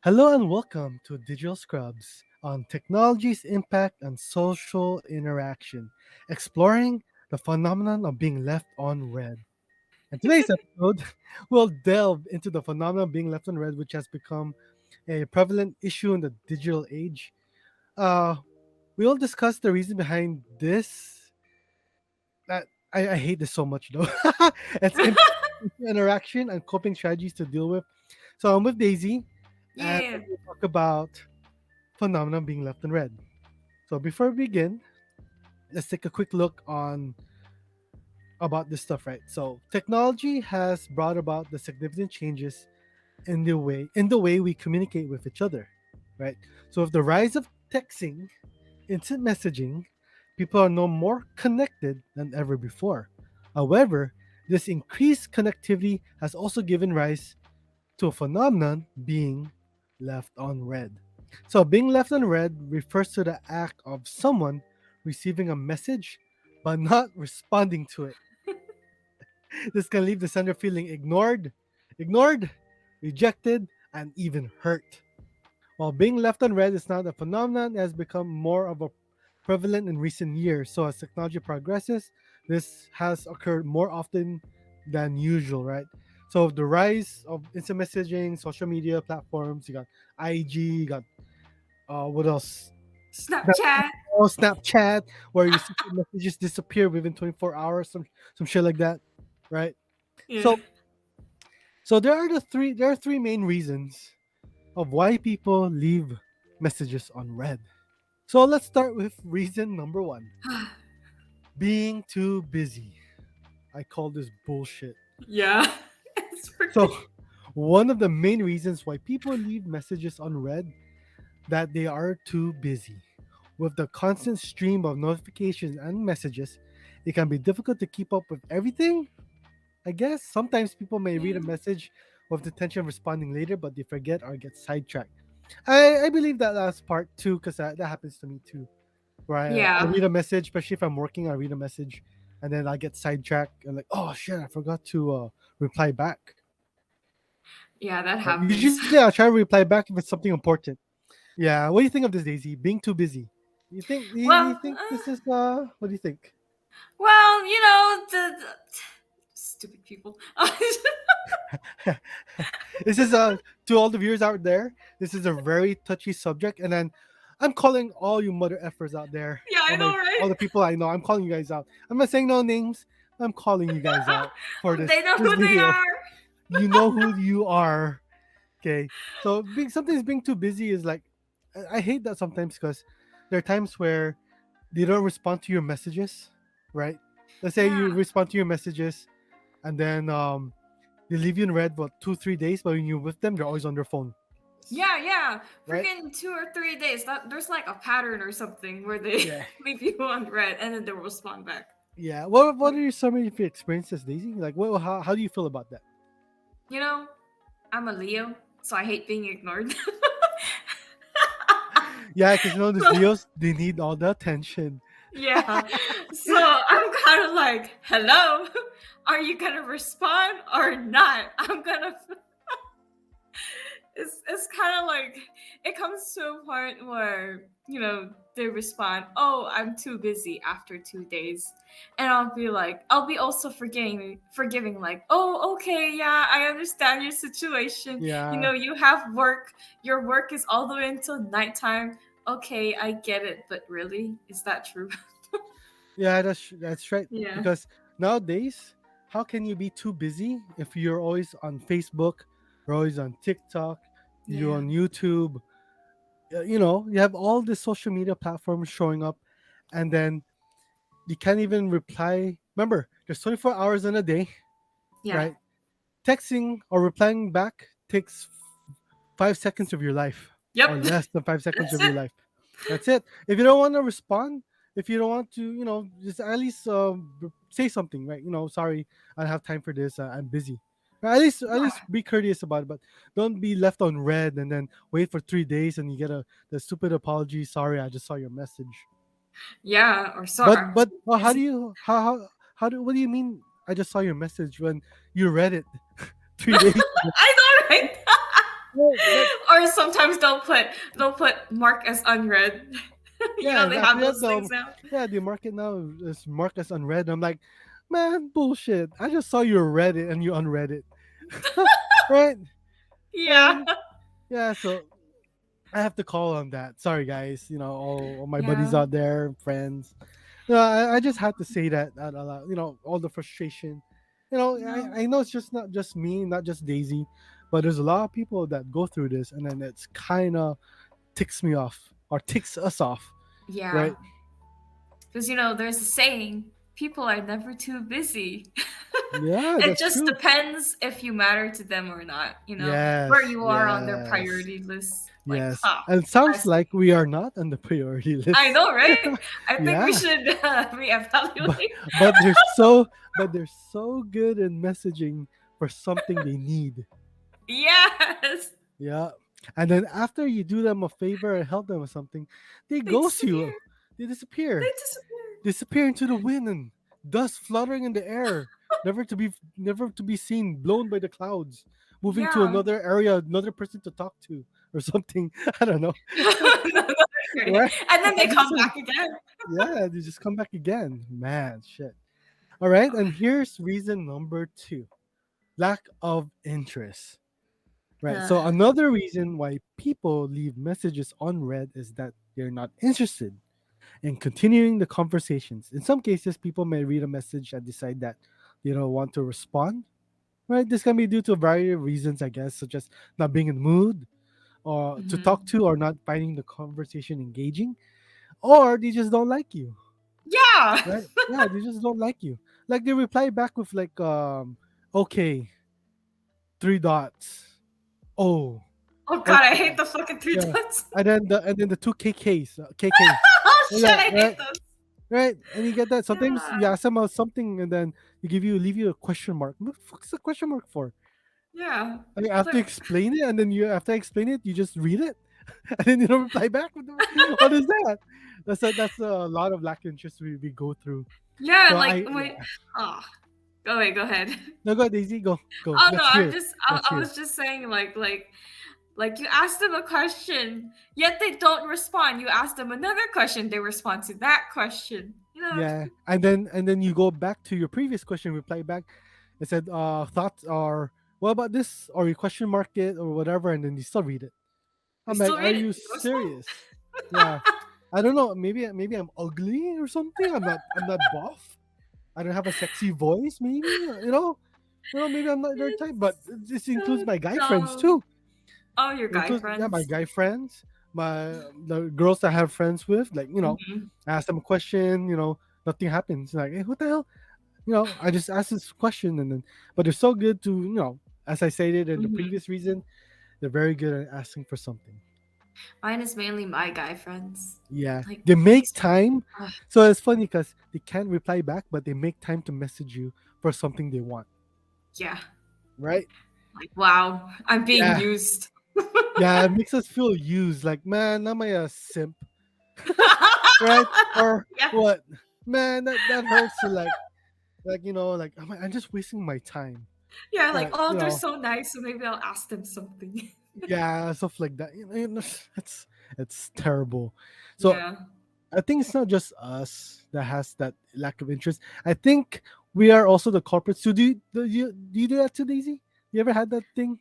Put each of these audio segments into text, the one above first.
Hello and welcome to Digital Scrubs on technology's impact on social interaction, exploring the phenomenon of being left on red. In today's episode, we'll delve into the phenomenon of being left on red, which has become a prevalent issue in the digital age. Uh, we'll discuss the reason behind this. I hate this so much though. It's interaction and coping strategies to deal with. So I'm with Daisy, and Yeah. we'll talk about phenomenon being left in red. So before we begin, let's take a quick look on about this stuff, right? So technology has brought about the significant changes in the way we communicate with each other, right? So with the rise of texting, instant messaging, people are no more connected than ever before. However, this increased connectivity has also given rise to a phenomenon being left on red. So, being left on red refers to the act of someone receiving a message but not responding to it. This can leave the sender feeling ignored, rejected, and even hurt. While being left on red is not a phenomenon, it has become more of a prevalent in recent years. So as technology progresses, this has occurred more often than usual, right? So the rise of instant messaging, social media platforms, you got IG, you got what else? Snap- Snapchat. Snapchat, where you see the messages disappear within 24 hours, some shit like that, right? Yeah. So there are three main reasons of why people leave messages on red. So let's start with reason number one, being too busy. I call this bullshit. Yeah. It's So, freaking. one of the main reasons why people leave messages unread that they are too busy. With the constant stream of notifications and messages, it can be difficult to keep up with everything. I guess sometimes people may read a Yeah. message with the intention of responding later, but they forget or get sidetracked. I believe that last part too, because that happens to me too. Where I Yeah. read a message, especially if I'm working, I read a message and then I get sidetracked and like, oh shit, I forgot to reply back. Yeah, that Right? happens. Usually I'll try to reply back if it's something important. Yeah. What do you think of this, Daisy? Being too busy. You Well, think this is what do you think? the stupid people. This is to all the viewers out there. This is a very touchy subject, and then I'm calling all you mother effers out there, Yeah, I know, all right? the people I know. I'm calling you guys out. I'm not saying no names. I'm calling you guys out for They know this who they video. are. You know who you are. Okay. So sometimes being too busy is like I hate that sometimes because there are times where they don't respond to your messages, right? Let's say you Yeah. respond to your messages and then they leave you in red for 2 3 days, but when you're with them, they're always on their phone, Yeah. right? Freaking 2 or 3 days. There's like a pattern or something where they Yeah, leave you on red and then they'll respond back. yeah. What are some of your experiences, Daisy? Like, how do you feel about that? You know, I'm a Leo, so I hate being ignored. Yeah, because these So Leos, they need all the attention. yeah. So I'm kind of like, hello, are you gonna respond or not? I'm gonna. It's kind of like it comes to a point where they respond, "Oh, I'm too busy" after 2 days, and I'll be like, I'll be also forgiving, like, "Oh, okay, yeah, I understand your situation. Yeah, You have work. Your work is all the way until nighttime. Okay, I get it, but really, is that true?" yeah, that's right. Yeah. Because nowadays, how can you be too busy if you're always on Facebook, you're always on TikTok, you're Yeah. on YouTube? You have all the social media platforms showing up, and then you can't even reply. Remember, there's 24 hours in a day, Yeah. right? Texting or replying back takes 5 seconds of your life, or Yep. less than 5 seconds That's of your it. life. That's it. If you don't want to respond, if you don't want to, just at least say something, right? Sorry, I don't have time for this. I'm busy. At least be courteous about it, but don't be left on red and then wait for 3 days and you get the stupid apology. Sorry, I just saw your message. Yeah. Or But sorry. but well, how do Busy. you how do what do you mean? I just saw your message when you read it 3 days. I know, right? Well, that Or sometimes they'll put mark as unread. yeah, They have exactly. those things now. Yeah, the market now is marked as unread. I'm like, man, bullshit. I just saw you read it and you unread it, right? Yeah. And yeah, so I have to call on that. Sorry, guys. All my buddies Yeah. out there, friends. I just had to say that out loud. All the frustration. No. I know it's just not just me, not just Daisy, but there's a lot of people that go through this, and then it's kind of ticks me off or ticks us off, Yeah. right? Because there's a saying, people are never too busy. Yeah, It that's just true. depends if you matter to them or not, where Yes, you are on their yes, priority list. Like, yes. huh. And it I sounds see. like we are not on the priority I list. know, right? I think we Yeah, should but reevaluate. but they're so good in messaging for something they need. Yes. Yeah. And then after you do them a favor and help them with something, they They ghost you. disappear. They They disappear. disappear. Disappear into the wind and dust fluttering in the air, never to be seen, blown by the clouds, moving to Yeah. another area, another person to talk to or something. I don't know. No, no, right. Right? And then I they just come back again. yeah, they just come back again. Man, shit. All right, Oh. and here's reason number 2. Lack of interest. Right. Uh, So another reason why people leave messages unread is that they're not interested in continuing the conversations. In some cases, people may read a message and decide that they don't want to respond. Right. This can be due to a variety of reasons, I guess, such as not being in the mood or to talk mhm. to or not finding the conversation engaging, or they just don't like you. Yeah. Right. Yeah, they just don't like you. Like they reply back with like okay, 3 dots. Oh, Oh god, I hate okay. the fucking three Yeah, dots. and then the two KKs, KK. Oh shit, Yeah, I hate right, those. right. And you get that. Sometimes Yeah. you ask them about something, and then leave you a question mark. What the fuck's the question mark for? Yeah. I mean, after you Like, explain it, and then after I explain it, you just read it, and then you don't reply back. What is that? That's a lot of lack of interest we go through. yeah, So like yeah. wait. Oh, go away, go ahead. No, go Daisy, go. Oh no, Let's hear it. Let's I hear it. was just saying like you ask them a question, yet they don't respond. You ask them another question, they respond to that question. Yeah, and then you go back to your previous question, reply back. It said thoughts are what about this, or you question mark it or whatever, and then you still read it. You I'm like, still are read it, you you respond. serious? Yeah, I don't know. Maybe I'm ugly or something. I'm not buff. I don't have a sexy voice. Maybe maybe I'm not their type. It's But this includes so my guy friends dumb. too. Oh, your It guy includes, yeah, my friends. guy friends, the girls that I have friends with. Like Hmm. I ask them a question. Nothing happens. Like, hey, what the hell? I just asked this question, and then but they're so good to as I stated in the Hmm. previous reason, they're very good at asking for something. Mine is mainly my guy friends. Yeah, Like they make these. time. Ugh, So it's funny because they can't reply back, but they make time to message you for something they want. yeah. Right? Like wow, I'm being Yeah, used. yeah. It makes us feel used. Like, man, am I a simp? Right? Or Yeah. what? Man, that hurts. To like like I'm just wasting my time. Yeah, like, Like oh, they're so nice, so maybe I'll ask them something. yeah, stuff like that. It's terrible. So Yeah. I think it's not just us that has that lack of interest. I think we are also the culprits too. Do you do that too, Daisy? You ever had that thing?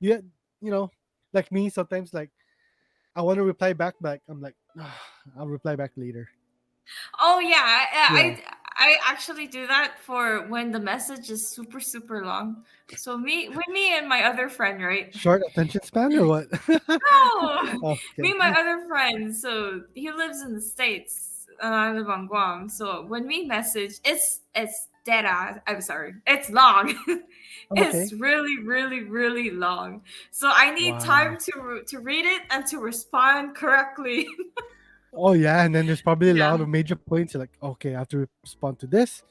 Yeah, you know, like me sometimes. Like I want to reply back, but I'm like, "Ah, I'll reply back later." Oh yeah, Yeah, I actually do that for when the message is super super long. So me and my other friend, right? short attention span or what? No, me Okay. and my other friend. So he lives in the States, and I live on Guam. So when we message, it's dead ass. I'm sorry, it's long. It's Okay. really really really long. So I need Wow. time to read it and to respond correctly. Oh yeah, and then there's probably a lot Yeah, of major points. You're like, okay, I have to respond to this.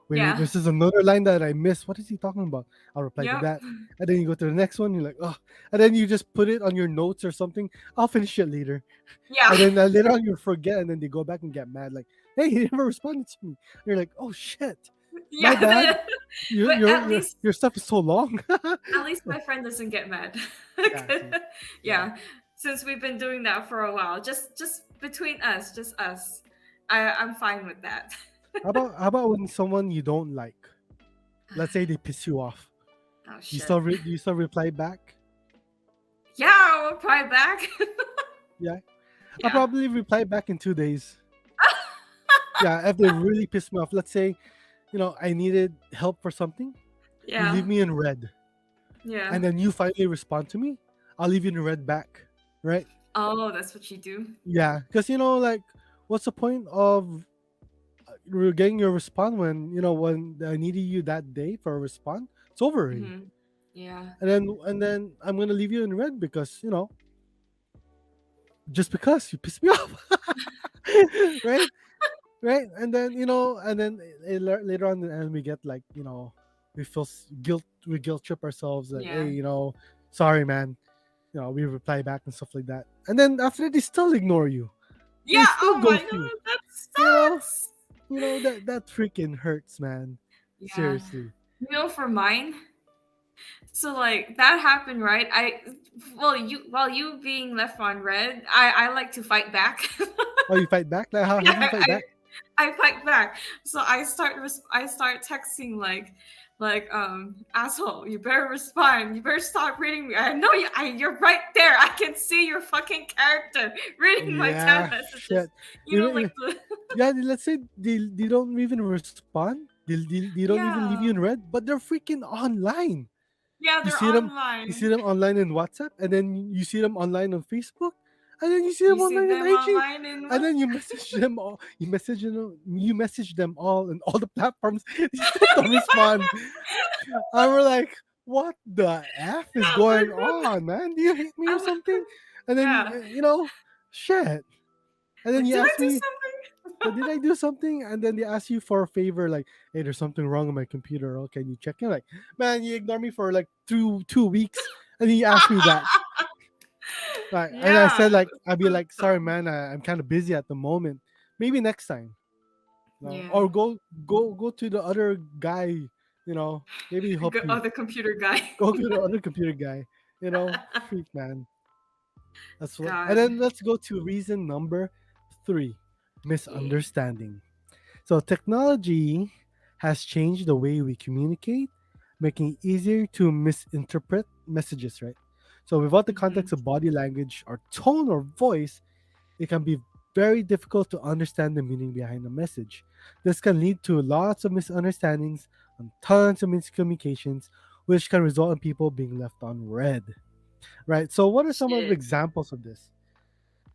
Wait, yeah, this is another line that I missed. What is he talking about? I'll reply to yep, that. And then you go to the next one. You're like, oh, and then you just put it on your notes or something. I'll finish it later. yeah. And then later on you forget, and then they go back and get mad, like, hey, you never responded to me. And you're like, oh shit. My bad. Yeah. Your But your your your stuff is so long. at least my friend doesn't get mad. Yeah, see. Yeah. Yeah, since we've been doing that for a while, just between us, just us. I'm fine with that. How about when someone you don't like, let's say they piss you off, Oh you shit. still do you still reply back? Yeah, I'll reply back. Yeah, I'll Yeah. probably reply back in 2 days. Yeah, if they really piss me off, let's say I needed help for something, you Yeah. leave me in red, Yeah. and then you finally respond to me, I'll leave you in red back, right? Oh, that's what you do. Yeah, because like, what's the point of getting your response when I needed you that day for a response? It's over already. Hmm. Yeah. And then I'm gonna leave you in red because just because you pissed me off, right? Right? And then later on, and we get like we feel we guilt trip ourselves like, hey, Yeah. sorry, man. We reply back and stuff like that, and then after they still ignore you, they Yeah. still Oh my ghost you. god, that You know, sucks. that freaking hurts, man. Yeah. Seriously. For mine, so like that happened, right? While you being left on red, I like to fight back. Oh, you fight back? Like, how do you Yeah, fight back? I fight back. So I start texting like asshole, you better respond. You better stop reading me. I know you're right there. I can see your fucking character reading my chat Yeah, messages. shit. Like Even, the yeah, let's say they don't even respond. They don't even leave you in yeah. red, but they're freaking online. Yeah, You they're see them you see online. them online in WhatsApp, and then you see them online on Facebook, and then you see You them see online in them IG, online and and what? then you message them all in all the platforms. They still don't respond. And we're like, what the f is Yeah, going like, on, man? Do you hate me or I'm, something? And then yeah. shit. And then Like, you did I ask do me, something? did I do something? And then they ask you for a favor, like, hey, there's something wrong on my computer. Oh, can you check it? Like, man, you ignore me for like two weeks, and then you ask me that. Like, and I Yeah. said, like, I'd be So like, sorry, dumb. man, I'm kind of busy at the moment. Maybe next time. No, Yeah. or go to the other guy. Maybe help you. Other computer guy. Go to the other computer guy. Freak, man. That's what. And God. then let's go to reason number 3: Yeah. misunderstanding. So technology has changed the way we communicate, making it easier to misinterpret messages, right? So without the Hmm. context of body language or tone or voice, it can be very difficult to understand the meaning behind a message. This can lead to lots of misunderstandings and tons of miscommunications, which can result in people being left on red. Right. So what are some of the Shit. examples of this?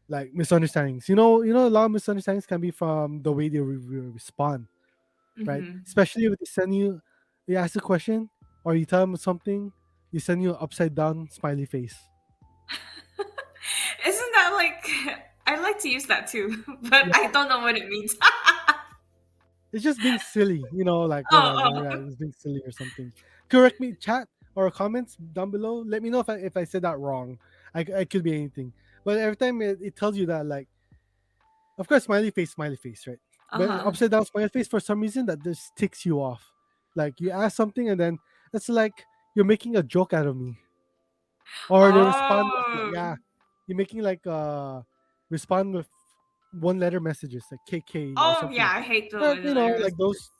Like misunderstandings. A lot of misunderstandings can be from the way they respond, right? Hmm. Especially if they ask a question or you tell them something, you send you an upside down smiley face. Isn't that like I like to use that too, but I Yeah, don't know what it means. it's just being silly, like Oh, whatever. Yeah, it's being silly or something. Correct me, chat or comments down below. Let me know if I said that wrong. I could be anything, but every time it tells you that, like, of course, smiley face, right? But uh-huh. upside down smiley face, for some reason, that just ticks you off. Like, you ask something and then it's like you're making a joke out of me. Or the respond was like, Oh. yeah, you're making like respond with one letter messages like KK or Oh yeah, something. I hate the But letter like messages. those,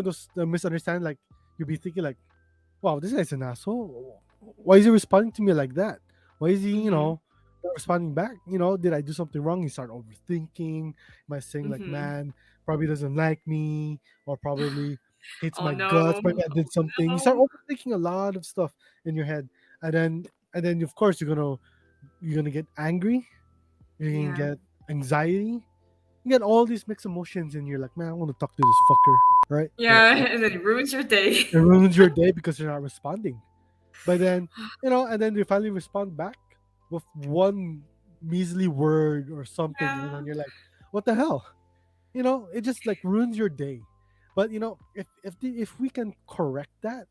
those the misunderstand. Like, you'll be thinking like, wow, this guy's an asshole. Why is he responding to me like that? Why is he, Mhm. not responding back? Did I do something wrong? You start overthinking. Am I saying like, Mhm. man, probably doesn't like me, or probably hates Oh my no. guts? Maybe I did Oh something. You start no. overthinking a lot of stuff in your head, and then of course you're gonna get angry. You're gonna Yeah. get anxiety. You get all these mixed emotions, and you're like, man, I want to talk to this fucker, right? But Yeah, and then it ruins your day. it ruins your day because you're not responding. But then, and then they finally respond back with one measly word or something, Yeah. and you're like, what the hell? It just like ruins your day. But if we can correct that,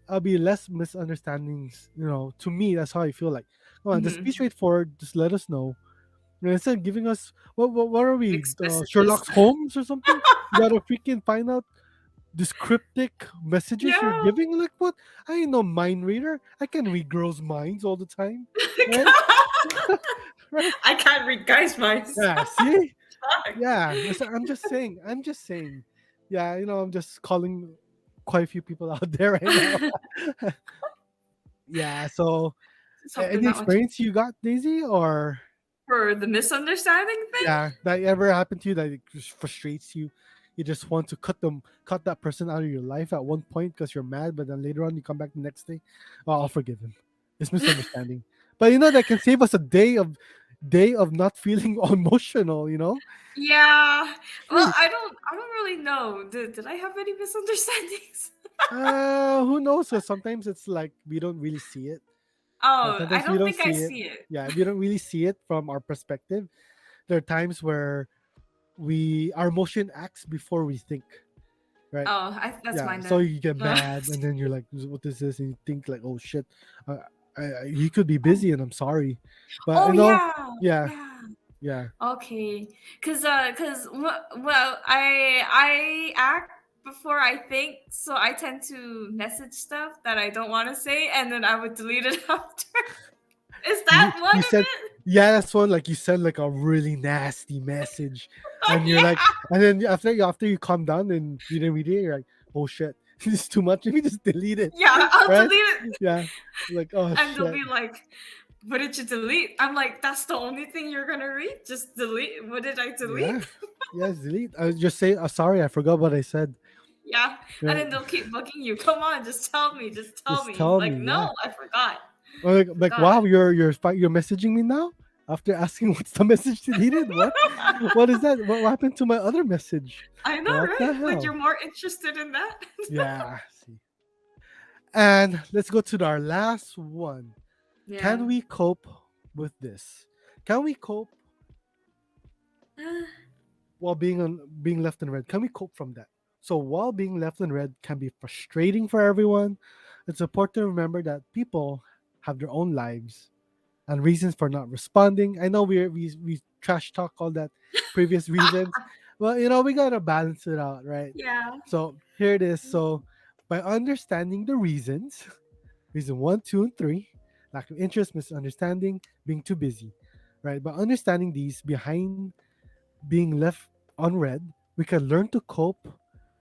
I'll be less misunderstandings. To me, that's how I feel like. Come on, just be Mhm. straightforward. Just let us know. Instead of giving us what are we, Mixed messages. Sherlock Holmes or something? You gotta freaking find out this cryptic messages you're Yeah. giving? Like what? I ain't no mind reader. I can read girls' minds all the time, right? Right? I can't read guys' minds. Yeah. See? Yeah. I'm just saying. I'm just saying. Yeah. I'm just calling quite a few people out there right now. Yeah. So, Something any not much experience you got, Daisy, or for the misunderstanding thing. yeah, that ever happened to you that it just frustrates you? You just want to cut that person out of your life at one point because you're mad, but then later on you come back the next day. Oh, I'll forgive him. It's misunderstanding, but that can save us a day of not feeling emotional. Yeah. Well, Jeez. I don't really know. Did I have any misunderstandings? Who knows? 'Cause sometimes it's like we don't really see it. Oh, I Sometimes we don't don't think I see it. see it. Yeah, we don't really see it from our perspective. There are times where our emotion acts before we think, right? Oh, that's Yeah, mine so then. you get mad and then you're like, what is this? And you think like, oh shit, uh, he could be busy and I'm sorry, but Oh yeah. yeah, Yeah. yeah. Okay. Well, I act before I think, so I tend to message stuff that I don't want to say, and then I would delete it after. Is you that one you of said, yeah, that's one, like you send like a really nasty message and you're like, yeah. and then after you calm down and you didn't read it, you're like, oh shit, this is too much, let me just delete it. Yeah, I'll Right? delete it. Yeah, like, oh And they'll shit. be like, what did you delete? I'm like, that's the only thing you're gonna read? Just delete. What did I delete? Yeah, yes, delete. I just say, sorry, I forgot what I said. Yeah. And Right? then they'll keep bugging you. Come on, just tell me. Just tell Just me. tell Like, me. Yeah. no, I forgot. Or like, Forgot. wow, you're messaging me now after asking what's the message deleted. What is that? What happened to my other message? I know, What right? the Like you're hell? more interested in that. Yeah. See. And let's go to our last one. Yeah. Can we cope with this? Can we cope while being left in red? Can we cope from that? So while being left in red can be frustrating for everyone, it's important to remember that people have their own lives and reasons for not responding. I know we trash talk all that previous reasons. Well, we gotta balance it out, right? Yeah. So here it is. So by understanding the reasons, reason one, two, and three, lack of interest, misunderstanding, being too busy, right? By understanding these behind being left unread, we can learn to cope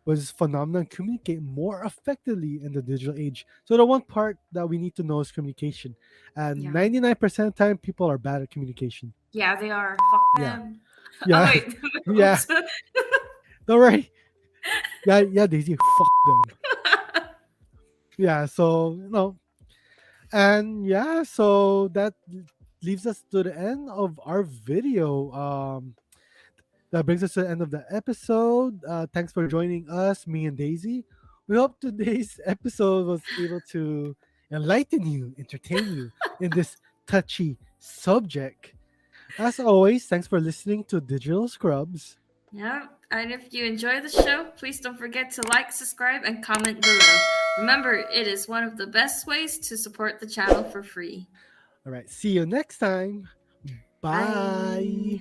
with this phenomenon and communicate more effectively in the digital age. So the one part that we need to know is communication. And Yeah. 99% of the time people are bad at communication. Yeah, they are. Fuck Yeah. them. Oh Yeah. wait. Yeah. Oops. Don't worry. Yeah, yeah, Daisy, fuck them. Yeah, so and yeah, so that leaves us to the end of our video. That brings us to the end of the episode. Thanks for joining us, me and Daisy. We hope today's episode was able to enlighten you, entertain you in this touchy subject. As always, thanks for listening to Digital Scrubs. Yeah. And if you enjoy the show, please don't forget to like, subscribe, and comment below. Remember, it is one of the best ways to support the channel for free. All right, see you next time. Bye. Bye.